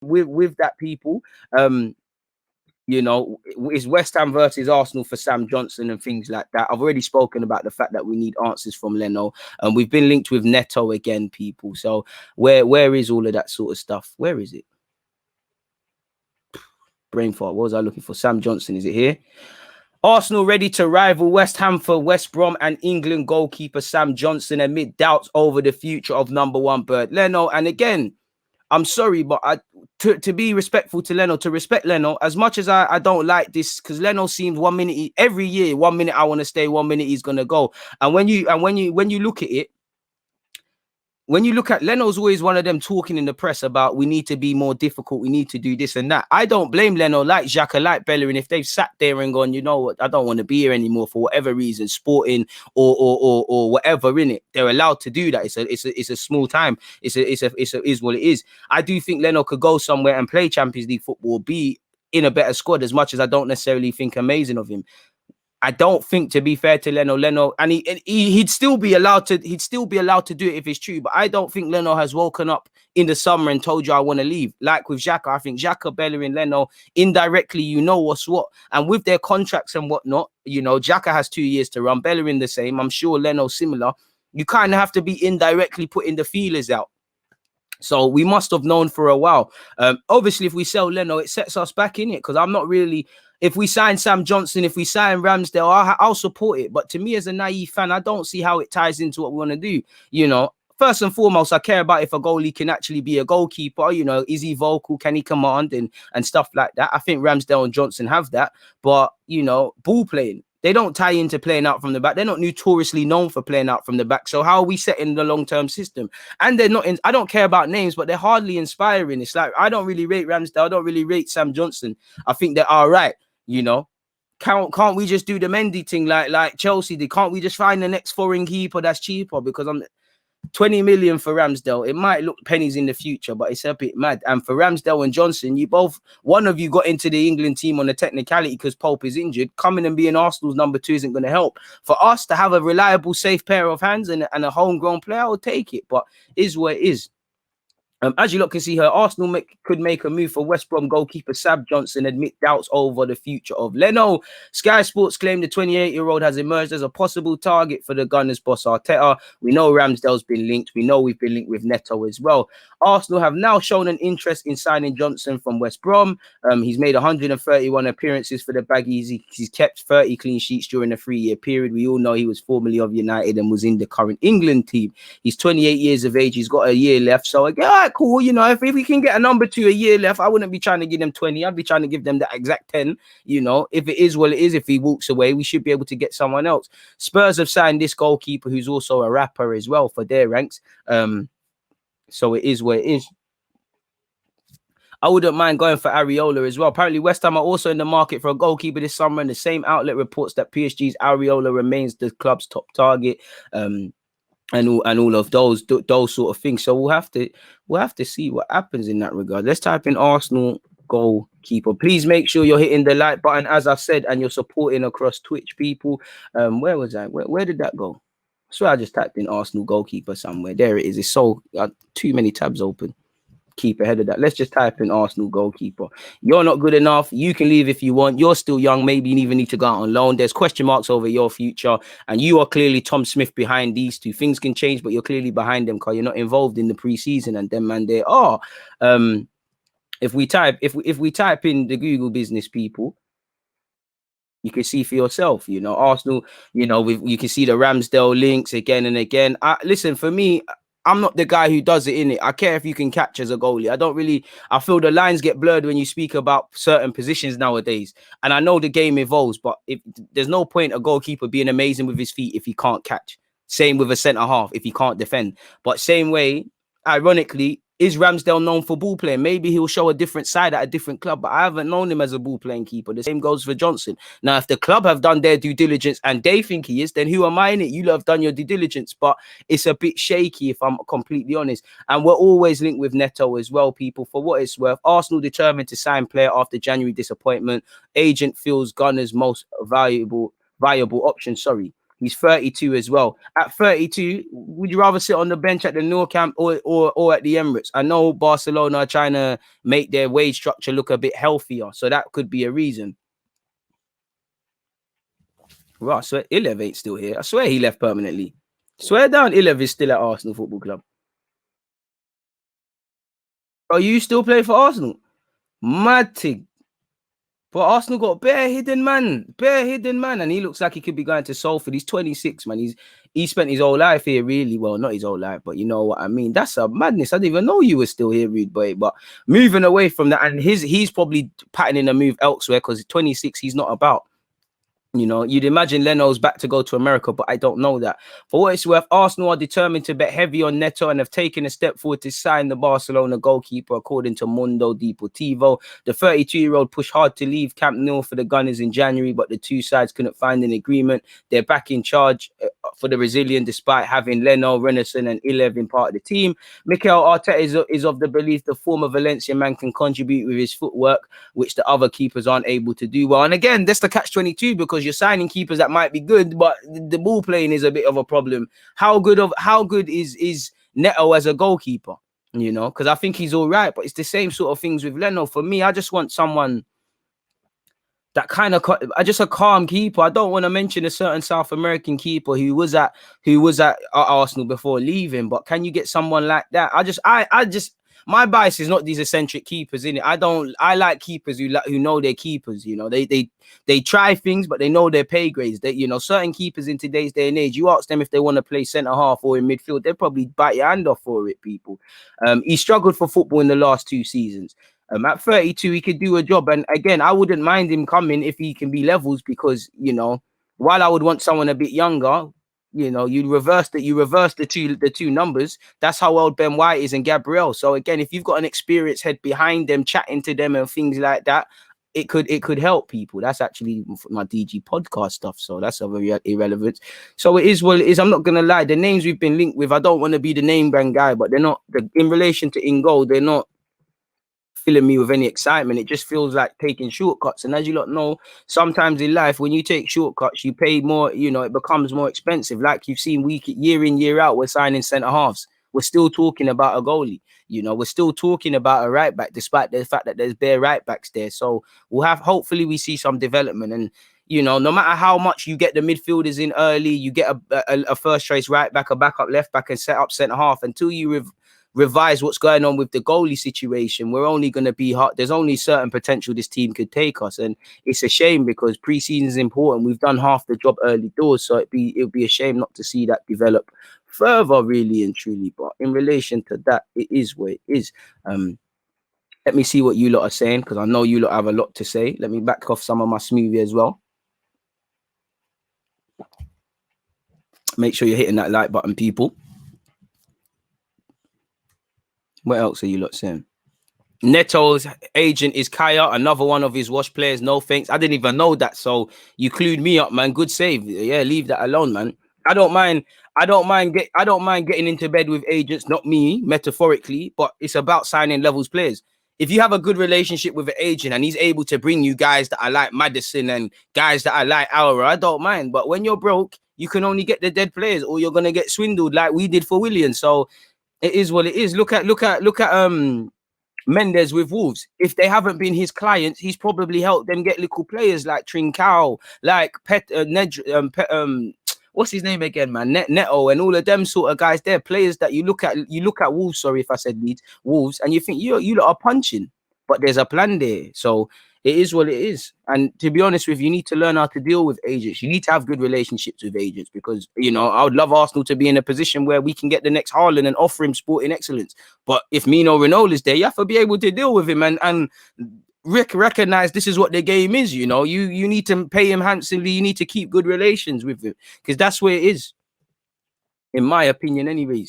with that, people. You know, it's West Ham versus Arsenal for Sam Johnstone and things like that. I've already spoken about the fact that we need answers from Leno, and we've been linked with Neto again, people. So where is all of that sort of stuff? Where is it? Brain fart. What was I looking for? Sam Johnstone, is it here? Arsenal ready to rival West Ham for West Brom, and England goalkeeper Sam Johnstone amid doubts over the future of number one bird Leno. And again, I'm sorry, but to be respectful to Leno, to respect Leno, as much as I don't like this, because Leno seems 1 minute every year, 1 minute I want to stay, 1 minute he's gonna go. And when you look at it, when you look at Leno's always one of them talking in the press about we need to be more difficult, we need to do this and that. I don't blame Leno, like Xhaka, like Bellerin, if they've sat there and gone, you know what, I don't want to be here anymore for whatever reason, sporting or whatever, in it. They're allowed to do that. It's a small time. It is what it is. I do think Leno could go somewhere and play Champions League football, be in a better squad, as much as I don't necessarily think amazing of him. I don't think, to be fair to Leno, and he'd still be allowed to do it if it's true. But I don't think Leno has woken up in the summer and told you I want to leave. Like with Xhaka, I think Xhaka, Bellerin, Leno, indirectly, you know what's what. And with their contracts and whatnot, you know, Xhaka has 2 years to run, Bellerin the same. I'm sure Leno similar. You kind of have to be indirectly putting the feelers out. So we must have known for a while. Obviously, if we sell Leno, it sets us back in it, because I'm not really. If we sign Sam Johnstone, if we sign Ramsdale, I'll support it. But to me, as a naive fan, I don't see how it ties into what we want to do. You know, first and foremost, I care about if a goalie can actually be a goalkeeper. You know, is he vocal? Can he command and stuff like that? I think Ramsdale and Johnstone have that. But, you know, ball playing, they don't tie into playing out from the back. They're not notoriously known for playing out from the back. So how are we setting the long-term system? And they're not in, I don't care about names, but they're hardly inspiring. It's like, I don't really rate Ramsdale. I don't really rate Sam Johnstone. I think they're all right. You know, can't we just do the Mendy thing like Chelsea did? Can't we just find the next foreign keeper that's cheaper? Because I'm 20 million for Ramsdale. It might look pennies in the future, but it's a bit mad. And for Ramsdale and Johnstone, one of you got into the England team on a technicality because Pope is injured. Coming and being Arsenal's number 2 isn't going to help. For us to have a reliable, safe pair of hands and a homegrown player, I'll take it. But is what it is. As you lot can see here, Arsenal could make a move for West Brom goalkeeper Sam Johnstone amid doubts over the future of Leno. Sky Sports claim the 28-year-old has emerged as a possible target for the Gunners' boss Arteta. We know Ramsdale's been linked. We know we've been linked with Neto as well. Arsenal have now shown an interest in signing Johnstone from West Brom. He's made 131 appearances for the Baggies. He's kept 30 clean sheets during a 3-year period. We all know he was formerly of United and was in the current England team. He's 28 years of age. He's got a year left. So again, all right, cool. You know, if we can get a number 2 a year left, I wouldn't be trying to give them 20. I'd be trying to give them that exact 10. You know, if it is what it is, if he walks away, we should be able to get someone else. Spurs have signed this goalkeeper who's also a rapper as well for their ranks. So it is what it is. I wouldn't mind going for Areola as well. Apparently, West Ham are also in the market for a goalkeeper this summer, and the same outlet reports that PSG's Areola remains the club's top target. And all of those sort of things. So we'll have to see what happens in that regard. Let's type in Arsenal goalkeeper. Please make sure you're hitting the like button, as I've said, and you're supporting across Twitch, people. Where was I? Where did that go? I swear I just typed in Arsenal goalkeeper somewhere. There it is. It's so too many tabs open. Keep ahead of that. Let's just type in Arsenal goalkeeper. You're not good enough. You can leave if you want. You're still young. Maybe you even need to go out on loan. There's question marks over your future, and you are clearly Tom Smith behind these two. Things can change, but you're clearly behind them because you're not involved in the preseason. And them man, they are. If we type in the Google business, people, you can see for yourself. You know, Arsenal. You know, you can see the Ramsdale links again and again. Listen, for me, I'm not the guy who does it in it. I care if you can catch as a goalie. I feel the lines get blurred when you speak about certain positions nowadays. And I know the game evolves, but there's no point a goalkeeper being amazing with his feet if he can't catch. Same with a centre half if he can't defend. But same way, ironically, is Ramsdale known for ball playing? Maybe he'll show a different side at a different club, but I haven't known him as a ball playing keeper. The same goes for Johnstone. Now, if the club have done their due diligence and they think he is, then who am I in it? You have done your due diligence, but it's a bit shaky if I'm completely honest. And we're always linked with Neto as well, people, for what it's worth. Arsenal determined to sign player after January disappointment. Agent feels Gunner's most viable option. He's 32 as well. At 32, would you rather sit on the bench at the Nou Camp or at the Emirates? I know Barcelona are trying to make their wage structure look a bit healthier, so that could be a reason. Right, I swear Ilev ain't still here. I swear he left permanently. Swear down, Ilev is still at Arsenal Football Club. Oh, you still play for Arsenal? Mad thing. But Arsenal got bare hidden man, and he looks like he could be going to Salford. He's 26, man. He spent his whole life here, really. Well, not his whole life, but you know what I mean. That's a madness. I didn't even know you were still here, Rude Boy. But moving away from that, and he's probably patterning a move elsewhere because 26, he's not about. You know, you'd imagine Leno's back to go to America, but I don't know that. For what it's worth, Arsenal are determined to bet heavy on Neto and have taken a step forward to sign the Barcelona goalkeeper, according to Mundo Deportivo. The 32-year-old pushed hard to leave Camp Nou for the Gunners in January, but the two sides couldn't find an agreement. They're back in charge for the Brazilian, despite having Leno, Renison, and Ilev in part of the team. Mikel Arteta is of the belief the former Valencia man can contribute with his footwork, which the other keepers aren't able to do well. And again, that's the catch-22 because you're signing keepers that might be good, but the ball playing is a bit of a problem. How good is Neto as a goalkeeper? You know, because I think he's all right, but it's the same sort of things with Leno. For me, I just want someone that kind of just a calm keeper. I don't want to mention a certain South American keeper who was at Arsenal before leaving, but can you get someone like that? I just my bias is not these eccentric keepers, in it. I like keepers who know their keepers. You know, they try things, but they know their pay grades. They, you know, certain keepers in today's day and age, you ask them if they want to play centre half or in midfield, they'll probably bite your hand off for it. People, he struggled for football in the last 2 seasons. At 32, he could do a job, and again, I wouldn't mind him coming if he can be levels, because you know, while I would want someone a bit younger. You know, you reverse the two numbers. That's how old Ben White is and Gabriel. So again, if you've got an experienced head behind them, chatting to them and things like that, it could help people. That's actually my DG podcast stuff. So that's a very irrelevant. So it is what it is. I'm not gonna lie. The names we've been linked with, I don't want to be the name brand guy, but they're not in relation to In Goal. They're not filling me with any excitement. It just feels like taking shortcuts, and as you lot know, sometimes in life when you take shortcuts you pay more. You know, it becomes more expensive. Like you've seen year in year out, we're signing centre halves, we're still talking about a goalie. You know, we're still talking about a right back, despite the fact that there's bare right backs there. So hopefully we see some development. And you know, no matter how much you get the midfielders in early, you get a first choice right back, a backup left back, and set up centre half, until you revise what's going on with the goalie situation, we're only going to be hot. There's only certain potential this team could take us, and it's a shame because pre-season is important. We've done half the job early doors, so it would be a shame not to see that develop further, really and truly. But in relation to that, it is what it is. Let me see what you lot are saying, because I know you lot have a lot to say. Let me back off some of my smoothie as well. Make sure you're hitting that like button, people. What else are you lot saying? Neto's agent is Kaya, another one of his wash players. No thanks. I didn't even know that. So you clued me up, man. Good save. Yeah, leave that alone, man. I don't mind getting into bed with agents, not me, metaphorically, but it's about signing levels players. If you have a good relationship with an agent and he's able to bring you guys that I like Madison and guys that I like Aura, I don't mind. But when you're broke, you can only get the dead players, or you're gonna get swindled like we did for Williams. So it is what it is. Look at Mendes with Wolves. If they haven't been his clients, he's probably helped them get little players like Trincao, like what's his name again, man? Neto, and all of them sort of guys. They're players that you look at Wolves. Sorry if I said Leeds, Wolves, and you think you lot are punching, but there's a plan there. So it is what it is. And to be honest with you, you need to learn how to deal with agents. You need to have good relationships with agents, because, you know, I would love Arsenal to be in a position where we can get the next Haaland and offer him sporting excellence. But if Mino Renault is there, you have to be able to deal with him and recognize this is what the game is. You know, you need to pay him handsomely. You need to keep good relations with him, because that's where it is, in my opinion anyways.